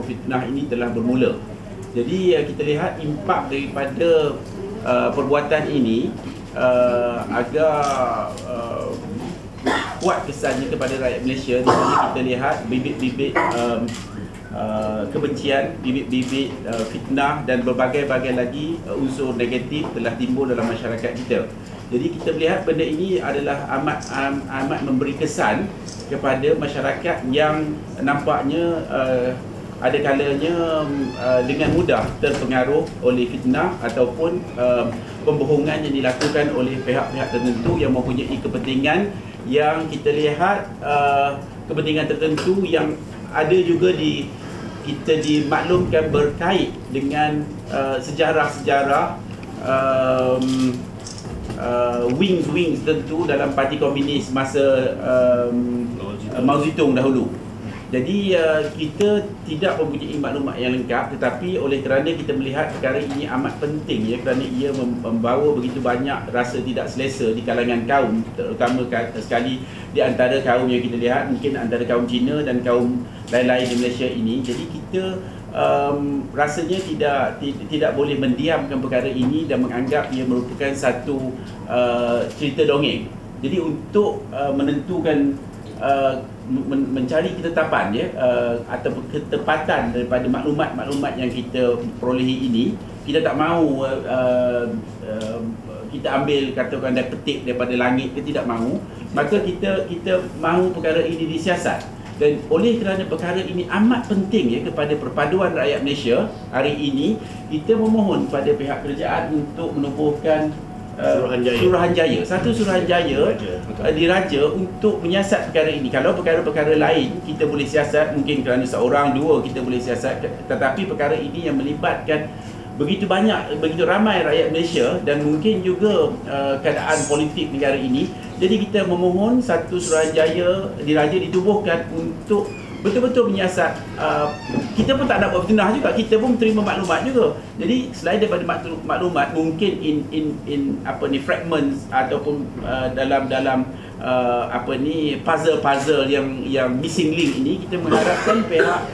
fitnah ini telah bermula. Jadi kita lihat impak daripada perbuatan ini agak kuat kesannya kepada rakyat Malaysia, di mana kita lihat bibit-bibit kebencian, bibit-bibit fitnah dan berbagai-bagai lagi unsur negatif telah timbul dalam masyarakat kita. Jadi kita melihat benda ini adalah amat memberi kesan kepada masyarakat yang nampaknya ada kalanya dengan mudah terpengaruh oleh fitnah ataupun pembohongan yang dilakukan oleh pihak-pihak tertentu yang mempunyai kepentingan yang kita lihat kepentingan tertentu yang ada juga kita dimaklumkan berkait dengan sejarah-sejarah wings tertentu dalam Parti Komunis masa Mao Zedong dahulu. Jadi kita tidak mempunyai maklumat yang lengkap, tetapi oleh kerana kita melihat perkara ini amat penting ya, kerana ia membawa begitu banyak rasa tidak selesa di kalangan kaum, terutama sekali di antara kaum yang kita lihat, mungkin antara kaum Cina dan kaum lain-lain di Malaysia ini. Jadi kita rasanya tidak boleh mendiamkan perkara ini dan menganggap ia merupakan satu cerita dongeng. Jadi untuk menentukan mencari ketetapan ya atau ketepatan daripada maklumat-maklumat yang kita perolehi ini, kita tak mahu kita ambil katakan dan petik daripada langit, kita tidak mahu. Maka kita mahu perkara ini disiasat. Dan oleh kerana perkara ini amat penting ya kepada perpaduan rakyat Malaysia hari ini, kita memohon kepada pihak kerajaan untuk menubuhkan Suruhanjaya, satu Suruhanjaya diraja untuk menyiasat perkara ini. Kalau perkara-perkara lain kita boleh siasat, mungkin kerana seorang dua kita boleh siasat, tetapi perkara ini yang melibatkan begitu ramai rakyat Malaysia dan mungkin juga keadaan politik negara ini. Jadi kita memohon satu Suruhanjaya diraja ditubuhkan untuk betul-betul menyiasat. Kita pun tak nak buat fitnah juga, kita pun terima maklumat juga. Jadi selain daripada maklumat, mungkin in fragments ataupun dalam puzzle yang missing link ini, kita mengharapkan pihak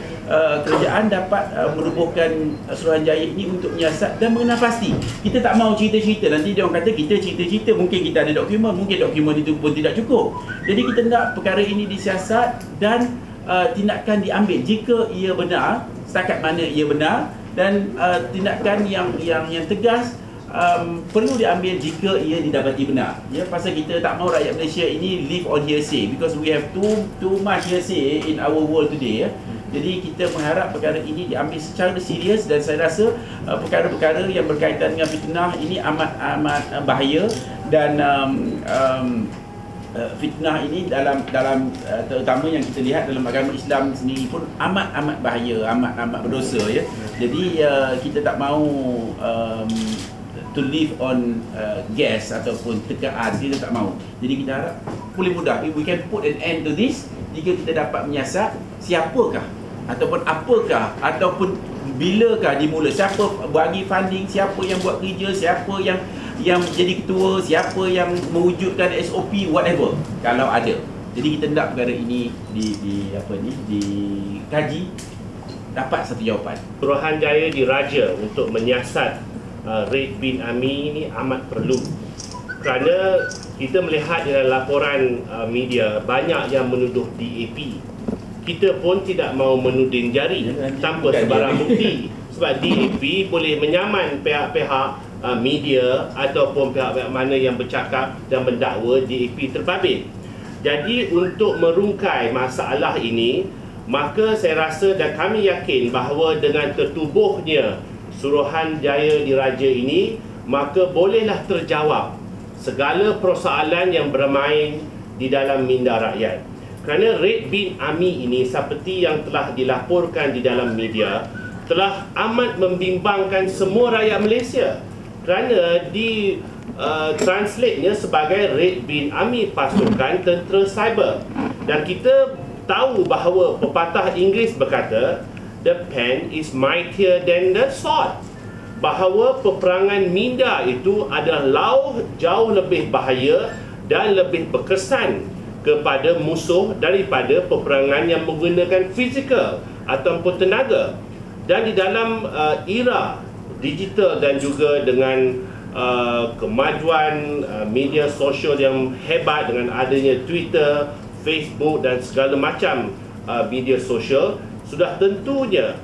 kerajaan dapat merubuhkan Suruhanjaya ini untuk menyiasat dan mengenal pasti. Kita tak mahu cerita-cerita, nanti dia orang kata kita cerita-cerita, mungkin kita ada dokumen, mungkin dokumen itu pun tidak cukup. Jadi kita nak perkara ini disiasat dan tindakan diambil jika ia benar, setakat mana ia benar, dan tindakan yang tegas perlu diambil jika ia didapati benar. Ya, pasal kita tak mahu rakyat Malaysia ini live on hearsay, because we have too much hearsay in our world today ya. Jadi kita mengharap perkara ini diambil secara serius, dan saya rasa perkara-perkara yang berkaitan dengan fitnah ini amat bahaya, dan fitnah ini dalam terutama yang kita lihat dalam agama Islam sendiri pun amat bahaya, amat berdosa ya. Jadi kita tak mahu to live on gas ataupun tekaan, kita tak mahu. Jadi kita harap boleh mudah, we can put an end to this jika kita dapat menyiasat siapakah ataupun apakah ataupun bilakah dimula, siapa bagi funding, siapa yang buat kerja, siapa yang jadi ketua, siapa yang mewujudkan SOP, whatever, kalau ada. Jadi kita hendak perkara ini dikaji, dapat satu jawapan. Suruhanjaya diraja untuk menyiasat Red Bin Ami ini amat perlu, kerana kita melihat dalam laporan media banyak yang menuduh DAP. Kita pun tidak mahu menuding jari tanpa sebarang bukti, sebab DAP boleh menyaman pihak-pihak media ataupun pihak-pihak mana yang bercakap dan mendakwa DAP terbabit. Jadi untuk merungkai masalah ini, maka saya rasa dan kami yakin bahawa dengan tertubuhnya Suruhanjaya diraja ini, maka bolehlah terjawab segala persoalan yang bermain di dalam minda rakyat. Kerana Red Bin Ami ini, seperti yang telah dilaporkan di dalam media, telah amat membimbangkan semua rakyat Malaysia, kerana di translate-nya sebagai Red Bin Ami, pasukan tentera cyber. Dan kita tahu bahawa pepatah Inggeris berkata, the pen is mightier than the sword, bahawa peperangan minda itu adalah jauh lebih bahaya dan lebih berkesan kepada musuh daripada peperangan yang menggunakan fizikal ataupun tenaga. Dan di dalam era digital dan juga dengan kemajuan media sosial yang hebat dengan adanya Twitter, Facebook dan segala macam media sosial, sudah tentunya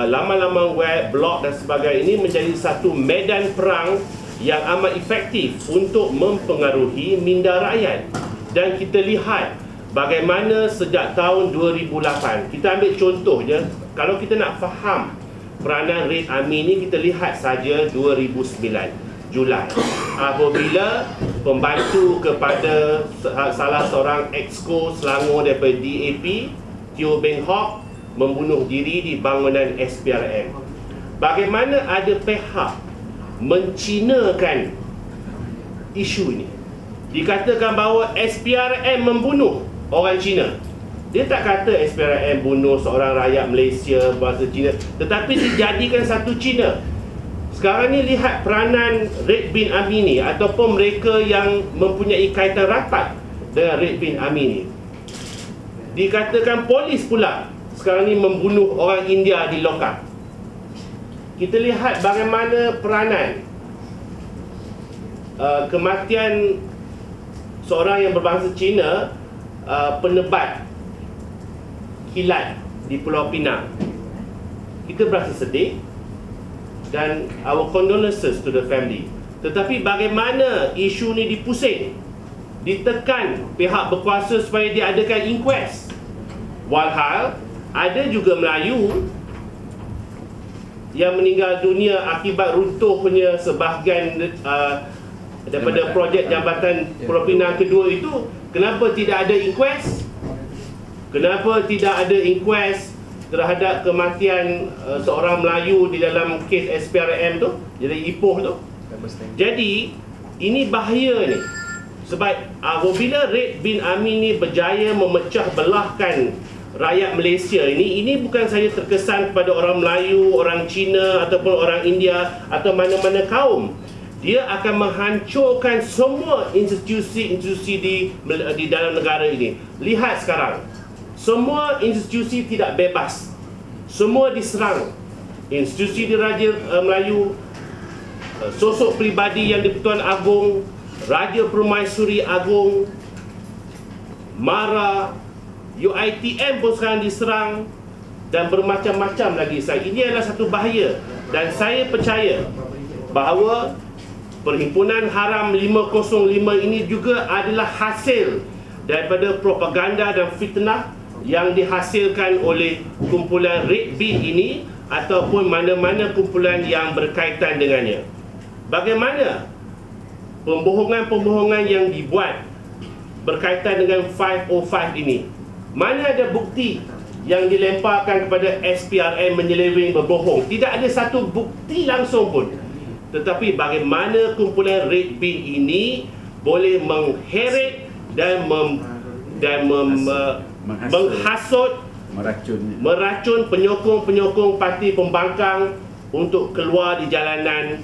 laman-laman web, blog dan sebagainya ini menjadi satu medan perang yang amat efektif untuk mempengaruhi minda rakyat. Dan kita lihat bagaimana sejak tahun 2008, kita ambil contoh je, kalau kita nak faham peranan Raid Army ni, kita lihat saja 2009 Julai, apabila pembantu kepada salah seorang exco Selangor daripada DAP, Teo Beng Hock, membunuh diri di bangunan SPRM. Bagaimana ada pihak mencinakan isu ini. Dikatakan bahawa SPRM membunuh orang Cina. Dia tak kata SPRM bunuh seorang rakyat Malaysia bahasa Cina, tetapi dijadikan satu Cina. Sekarang ni lihat peranan Red Bin Army ni, ataupun mereka yang mempunyai kaitan rapat dengan Red Bin Army ni. Dikatakan polis pula sekarang ni membunuh orang India di lokap. Kita lihat bagaimana peranan kematian seorang yang berbangsa Cina, penebat kilat di Pulau Pinang. Kita berasa sedih dan our condolences to the family. Tetapi bagaimana isu ni dipusing, ditekan pihak berkuasa supaya diadakan inquest, walhal ada juga Melayu yang meninggal dunia akibat runtuhnya sebahagian daripada projek Jambatan Pulau Pinang kedua itu. Kenapa tidak ada inquest? Kenapa tidak ada inquest terhadap kematian seorang Melayu di dalam kes SPRM tu, jadi Ipoh tu? Jadi ini bahaya ni. Sebab apabila Red Bin Army ni berjaya memecah belahkan rakyat Malaysia ini bukan saja terkesan kepada orang Melayu, orang Cina ataupun orang India atau mana-mana kaum. Dia akan menghancurkan semua institusi-institusi di dalam negara ini. Lihat sekarang, semua institusi tidak bebas, semua diserang. Institusi Diraja Melayu, sosok peribadi yang di-Pertuan Agong, Raja Permaisuri Agong, MARA, UiTM pun sekarang diserang, dan bermacam-macam lagi. Ini adalah satu bahaya, dan saya percaya bahawa Perhimpunan Haram 505 ini juga adalah hasil daripada propaganda dan fitnah yang dihasilkan oleh kumpulan Red Bin ini ataupun mana-mana kumpulan yang berkaitan dengannya. Bagaimana pembohongan-pembohongan yang dibuat berkaitan dengan 505 ini? Mana ada bukti yang dilemparkan kepada SPRM menyeleweng berbohong? Tidak ada satu bukti langsung pun. Tetapi bagaimana kumpulan Red Bin ini boleh mengheret dan menghasut, meracun penyokong-penyokong parti pembangkang untuk keluar di jalanan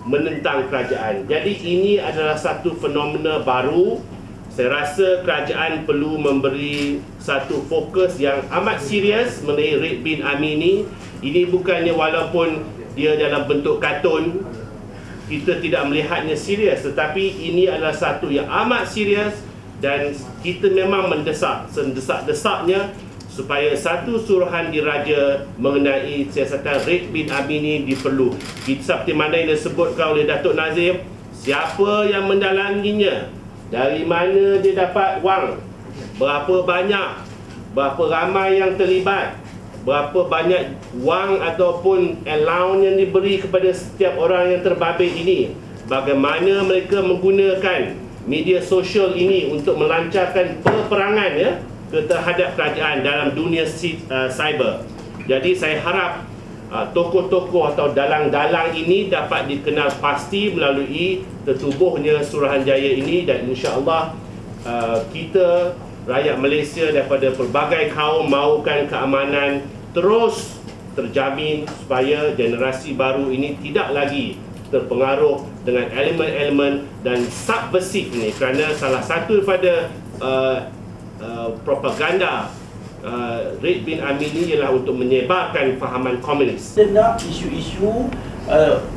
menentang kerajaan. Jadi ini adalah satu fenomena baru. Saya rasa kerajaan perlu memberi satu fokus yang amat serius mengenai Red Bin Army ini. Ini bukannya walaupun dia dalam bentuk kartun, kita tidak melihatnya serius, tetapi ini adalah satu yang amat serius dan kita memang mendesak, sedesak-desaknya supaya satu suruhan diraja mengenai siasatan Red Bin Army ini diperlu. Seperti mana yang disebutkan oleh Datuk Nazim, siapa yang mendalanginya, dari mana dia dapat wang, berapa banyak, berapa ramai yang terlibat, berapa banyak wang ataupun allowance yang diberi kepada setiap orang yang terbabit ini, bagaimana mereka menggunakan media sosial ini untuk melancarkan peperangan terhadap kerajaan dalam dunia cyber. Jadi saya harap tokoh-tokoh atau dalang-dalang ini dapat dikenal pasti melalui tertubuhnya Suruhanjaya ini, dan insya-Allah kita rakyat Malaysia daripada pelbagai kaum mahukan keamanan terus terjamin supaya generasi baru ini tidak lagi terpengaruh dengan elemen-elemen dan subversif ini, kerana salah satu daripada propaganda Red Bin Army ini ialah untuk menyebarkan fahaman komunis. Kita nak isu-isu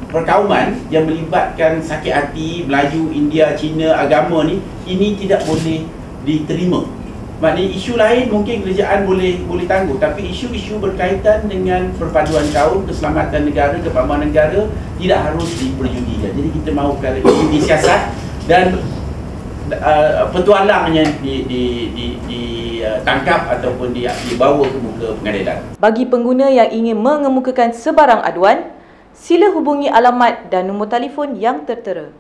perkauman yang melibatkan sakit hati Melayu, India, Cina, agama ni, ini tidak boleh diterima. Maknanya isu lain mungkin kerajaan boleh tangguh, tapi isu-isu berkaitan dengan perpaduan kaum, keselamatan negara, keamanan negara tidak harus diperjudikan. Jadi kita mahu perkara ini disiasat dan petualangnya ditangkap ataupun dibawa ke muka pengadilan. Bagi pengguna yang ingin mengemukakan sebarang aduan, sila hubungi alamat dan nombor telefon yang tertera.